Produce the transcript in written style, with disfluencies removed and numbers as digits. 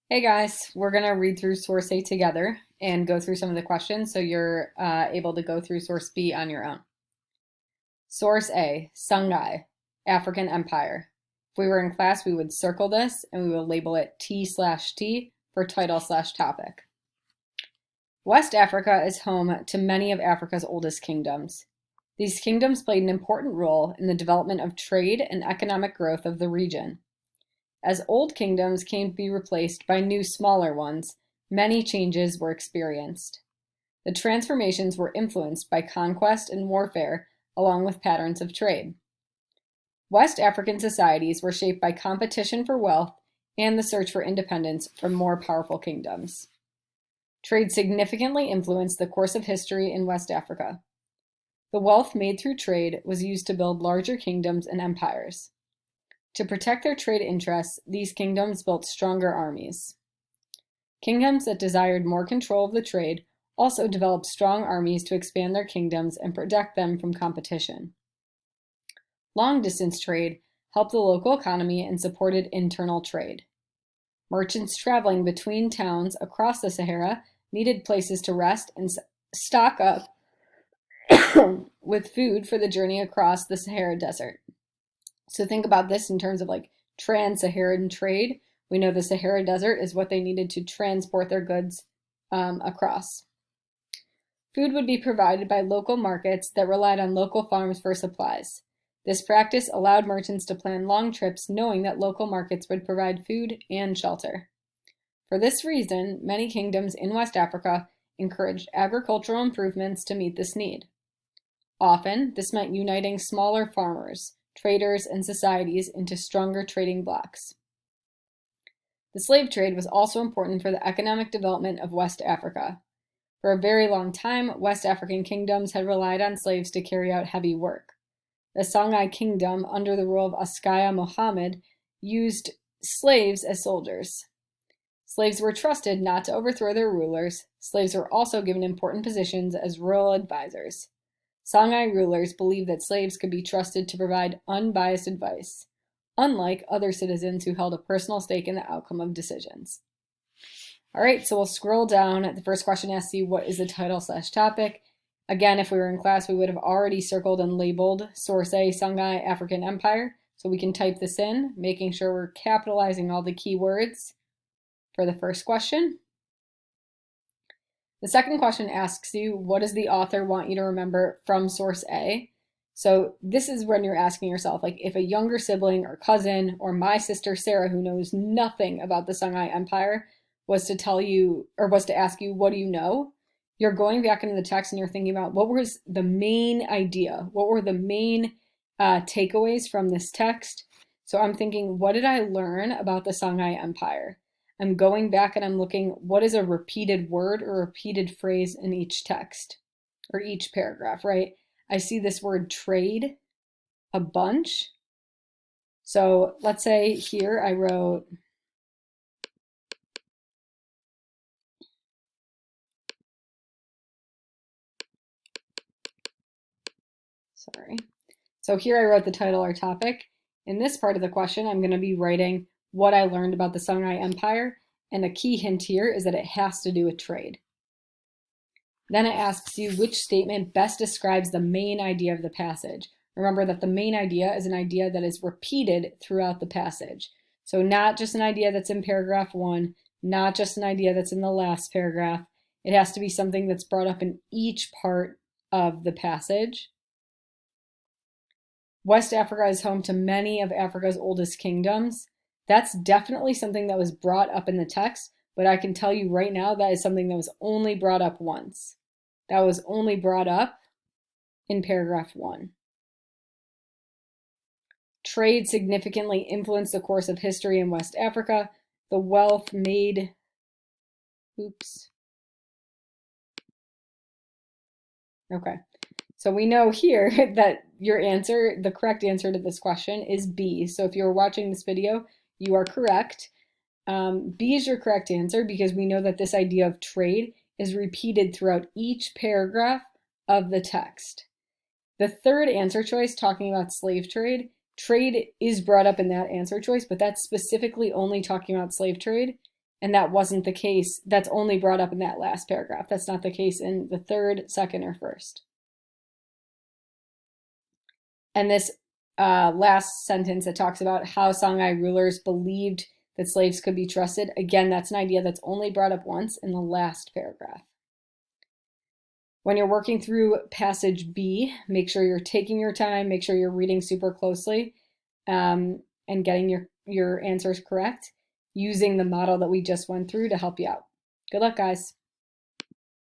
Hey guys, we're going to read through source A together and go through some of the questions so you're able to go through source B on your own. Source A, Songhai, African Empire. If we were in class, we would circle this and we will label it T/T for title/topic. West Africa is home to many of Africa's oldest kingdoms. These kingdoms played an important role in the development of trade and economic growth of the region. As old kingdoms came to be replaced by new smaller ones, many changes were experienced. The transformations were influenced by conquest and warfare, along with patterns of trade. West African societies were shaped by competition for wealth and the search for independence from more powerful kingdoms. Trade significantly influenced the course of history in West Africa. The wealth made through trade was used to build larger kingdoms and empires. To protect their trade interests, these kingdoms built stronger armies. Kingdoms that desired more control of the trade also developed strong armies to expand their kingdoms and protect them from competition. Long-distance trade helped the local economy and supported internal trade. Merchants traveling between towns across the Sahara needed places to rest and stock up with food for the journey across the Sahara Desert. So think about this in terms of like trans-Saharan trade. We know the Sahara Desert is what they needed to transport their goods across. Food would be provided by local markets that relied on local farms for supplies. This practice allowed merchants to plan long trips knowing that local markets would provide food and shelter. For this reason, many kingdoms in West Africa encouraged agricultural improvements to meet this need. Often, this meant uniting smaller farmers, traders, and societies into stronger trading blocs. The slave trade was also important for the economic development of West Africa. For a very long time, West African kingdoms had relied on slaves to carry out heavy work. The Songhai kingdom, under the rule of Askaya Mohammed, used slaves as soldiers. Slaves were trusted not to overthrow their rulers. Slaves were also given important positions as royal advisors. Songhai rulers believed that slaves could be trusted to provide unbiased advice, unlike other citizens who held a personal stake in the outcome of decisions. All right, so we'll scroll down. The first question asks you, what is the title/topic? Again, if we were in class, we would have already circled and labeled Source A, Songhai African Empire. So we can type this in, making sure we're capitalizing all the keywords for the first question. The second question asks you, what does the author want you to remember from source A? So this is when you're asking yourself, like if a younger sibling or cousin or my sister Sarah, who knows nothing about the Songhai Empire, was to tell you or was to ask you, what do you know? You're going back into the text and you're thinking about what was the main idea? What were the main takeaways from this text? So I'm thinking, what did I learn about the Songhai Empire? I'm going back and I'm looking, what is a repeated word or repeated phrase in each text or each paragraph, right? I see this word trade a bunch. So let's say here I wrote, sorry. So here I wrote the title or topic. In this part of the question, I'm going to be writing what I learned about the Songhai Empire. And a key hint here is that it has to do with trade. Then it asks you which statement best describes the main idea of the passage. Remember that the main idea is an idea that is repeated throughout the passage. So not just an idea that's in paragraph 1, not just an idea that's in the last paragraph. It has to be something that's brought up in each part of the passage. West Africa is home to many of Africa's oldest kingdoms. That's definitely something that was brought up in the text, but I can tell you right now that is something that was only brought up once. That was only brought up in paragraph 1. Trade significantly influenced the course of history in West Africa. The wealth made, Okay, so we know here that your answer, the correct answer to this question is B. So if you're watching this video, you are correct. B is your correct answer because we know that this idea of trade is repeated throughout each paragraph of the text. The third answer choice, talking about slave trade, trade is brought up in that answer choice, but that's specifically only talking about slave trade. And that wasn't the case. That's only brought up in that last paragraph. That's not the case in the third, second, or first. And this last sentence that talks about how Songhai rulers believed that slaves could be trusted, again, that's an idea that's only brought up once in the last paragraph. When you're working through passage B, make sure you're taking your time, make sure you're reading super closely, and getting your answers correct, using the model that we just went through to help you out. Good luck, guys.